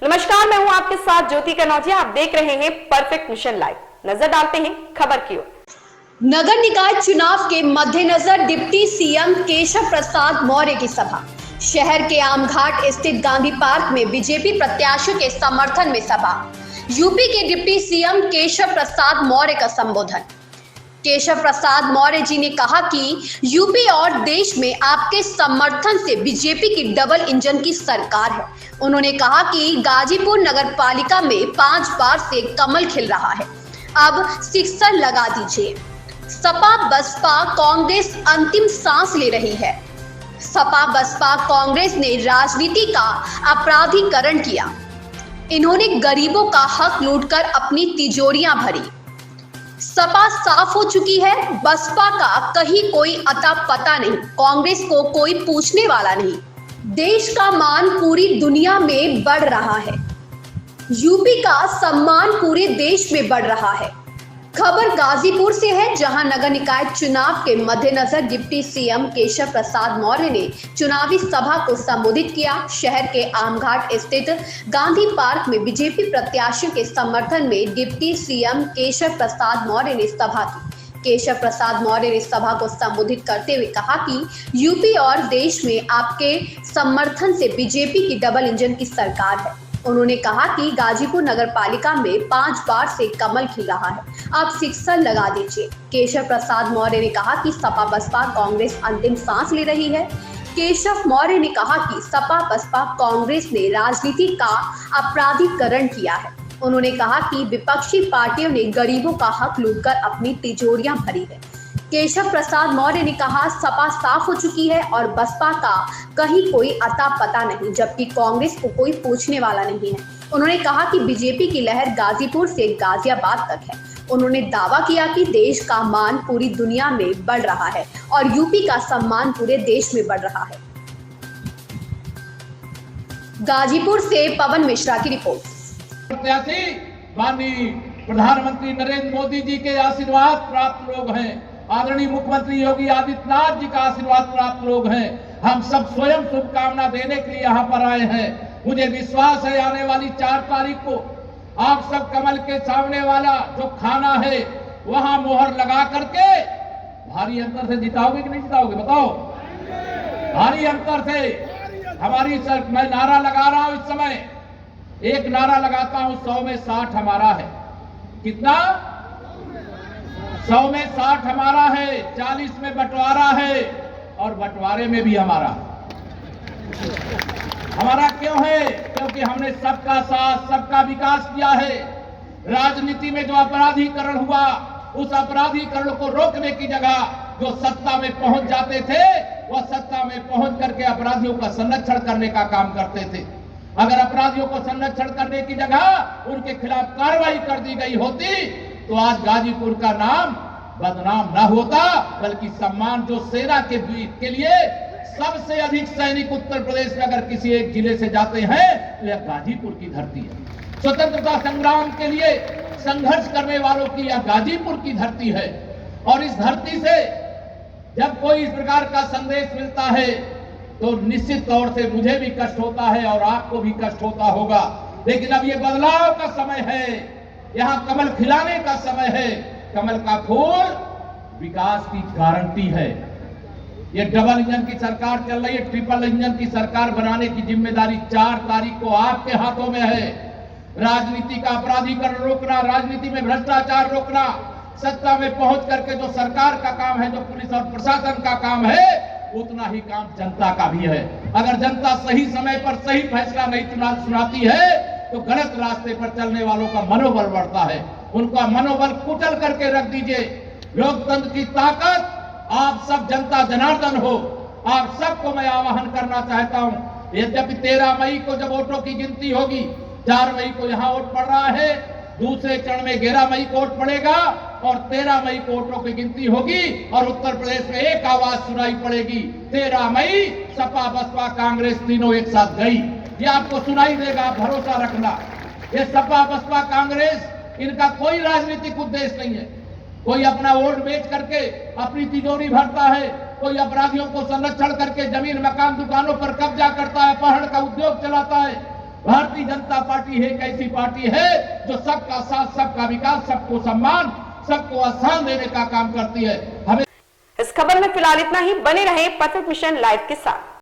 नमस्कार, मैं हूं आपके साथ ज्योति कनौजिया। आप देख रहे हैं परफेक्ट मिशन लाइव। नजर डालते हैं खबर की ओर। नगर निकाय चुनाव के मद्देनजर डिप्टी सीएम केशव प्रसाद मौर्य की सभा। शहर के आमघाट स्थित गांधी पार्क में बीजेपी प्रत्याशियों के समर्थन में सभा। यूपी के डिप्टी सीएम केशव प्रसाद मौर्य का संबोधन। केशव प्रसाद मौर्य जी ने कहा कि यूपी और देश में आपके समर्थन से बीजेपी की डबल इंजन की सरकार है। उन्होंने कहा कि गाजीपुर नगर पालिका में 5 बार से कमल खिल रहा है, अब सिक्सर लगा दीजिए। सपा बसपा कांग्रेस अंतिम सांस ले रही है। सपा बसपा कांग्रेस ने राजनीति का अपराधीकरण किया। इन्होंने गरीबों का हक लूटकर अपनी तिजोरियां भरी। सपा साफ हो चुकी है, बसपा का कहीं कोई अता पता नहीं, कांग्रेस को कोई पूछने वाला नहीं। देश का मान पूरी दुनिया में बढ़ रहा है, यूपी का सम्मान पूरे देश में बढ़ रहा है। खबर गाजीपुर से है, जहां नगर निकाय चुनाव के मद्देनजर डिप्टी सीएम केशव प्रसाद मौर्य ने चुनावी सभा को संबोधित किया। शहर के आमघाट स्थित गांधी पार्क में बीजेपी प्रत्याशियों के समर्थन में डिप्टी सीएम केशव प्रसाद मौर्य ने सभा की। केशव प्रसाद मौर्य ने सभा को संबोधित करते हुए कहा कि यूपी और देश में आपके समर्थन से बीजेपी की डबल इंजन की सरकार है। उन्होंने कहा कि गाजीपुर नगर पालिका में 5 बार से कमल खिल रहा है, आप सिक्सर लगा दीजिए। केशव प्रसाद मौर्य ने कहा कि सपा बसपा कांग्रेस अंतिम सांस ले रही है। केशव मौर्य ने कहा कि सपा बसपा कांग्रेस ने राजनीति का अपराधीकरण किया है। उन्होंने कहा कि विपक्षी पार्टियों ने गरीबों का हक लूटकर अपनी तिजोरियां भरी है। केशव प्रसाद मौर्य ने कहा सपा साफ हो चुकी है और बसपा का कहीं कोई अता पता नहीं, जबकि कांग्रेस को कोई पूछने वाला नहीं है। उन्होंने कहा कि बीजेपी की लहर गाजीपुर से गाजियाबाद तक है। उन्होंने दावा किया कि देश का मान पूरी दुनिया में बढ़ रहा है और यूपी का सम्मान पूरे देश में बढ़ रहा है। गाजीपुर से पवन मिश्रा की रिपोर्ट। माननीय प्रधानमंत्री नरेंद्र मोदी जी के आशीर्वाद प्राप्त लोग हैं, आदरणीय मुख्यमंत्री योगी आदित्यनाथ जी का आशीर्वाद प्राप्त लोग हैं। हम सब स्वयं शुभकामना देने के लिए यहाँ पर आए हैं। मुझे विश्वास है आने वाली 4 तारीख को आप सब कमल के सामने वाला जो खाना है वहां मोहर लगा करके भारी अंतर से जिताओगे कि नहीं जिताओगे, बताओ। भारी अंतर से हमारी मैं नारा लगा रहा हूं इस समय, एक नारा लगाता हूं, 100 में 60 हमारा है। कितना? 100 में 60 हमारा है, 40 में बंटवारा है और बंटवारे में भी हमारा क्यों है? क्योंकि हमने सबका साथ सबका विकास किया है। राजनीति में जो अपराधीकरण हुआ, उस अपराधीकरण को रोकने की जगह जो सत्ता में पहुंच जाते थे, वह सत्ता में पहुंच करके अपराधियों का संरक्षण करने का काम करते थे। अगर अपराधियों को संरक्षण करने की जगह उनके खिलाफ कार्रवाई कर दी गई होती तो आज गाजीपुर का नाम बदनाम न होता, बल्कि सम्मान जो सेना के लिए सबसे अधिक सैनिक उत्तर प्रदेश में अगर किसी एक जिले से जाते हैं तो यह गाजीपुर की धरती है। स्वतंत्रता संग्राम के लिए संघर्ष करने वालों की यह गाजीपुर की धरती है। और इस धरती से जब कोई इस प्रकार का संदेश मिलता है तो निश्चित तौर से मुझे भी कष्ट होता है और आपको भी कष्ट होता होगा। लेकिन अब ये बदलाव का समय है, यहाँ कमल खिलाने का समय है। कमल का फूल विकास की गारंटी है। ये डबल इंजन की सरकार चल रही है, ट्रिपल इंजन की सरकार बनाने की जिम्मेदारी 4 तारीख को आपके हाथों में है। राजनीति का अपराधीकरण रोकना, राजनीति में भ्रष्टाचार रोकना, सत्ता में पहुंच करके जो सरकार का काम है, जो पुलिस और प्रशासन का काम है, उतना ही काम जनता का भी है। अगर जनता सही समय पर सही फैसला नहीं सुनाती है तो गलत रास्ते पर चलने वालों का मनोबल बढ़ता है, उनका मनोबल कुचल करके रख दीजिए। लोकतंत्र की ताकत आप सब जनता जनार्दन हो, आप सबको मैं आह्वान करना चाहता हूं। यद्यपि 13 मई को जब वोटों की गिनती होगी, 4 मई को यहां वोट पड़ रहा है, दूसरे चरण में 11 मई को वोट पड़ेगा और 13 मई को वोटों की गिनती होगी और उत्तर प्रदेश में एक आवाज सुनाई पड़ेगी, 13 मई सपा बसपा कांग्रेस तीनों एक साथ गई। ये आपको सुनाई देगा, भरोसा रखना। ये सपा बसपा कांग्रेस, इनका कोई राजनीतिक उद्देश्य नहीं है। कोई अपना वोट बेच करके अपनी तिजोरी भरता है, कोई अपराधियों को संरक्षण करके जमीन मकान दुकानों पर कब्जा करता है, अपहरण का उद्योग चलाता है। भारतीय जनता पार्टी एक ऐसी पार्टी है जो सबका साथ, सबका विकास, सबको सम्मान, सबको आसान देने का काम करती है। हमें इस खबर में फिलहाल इतना ही। बने रहे परफेक्ट मिशन लाइव के साथ।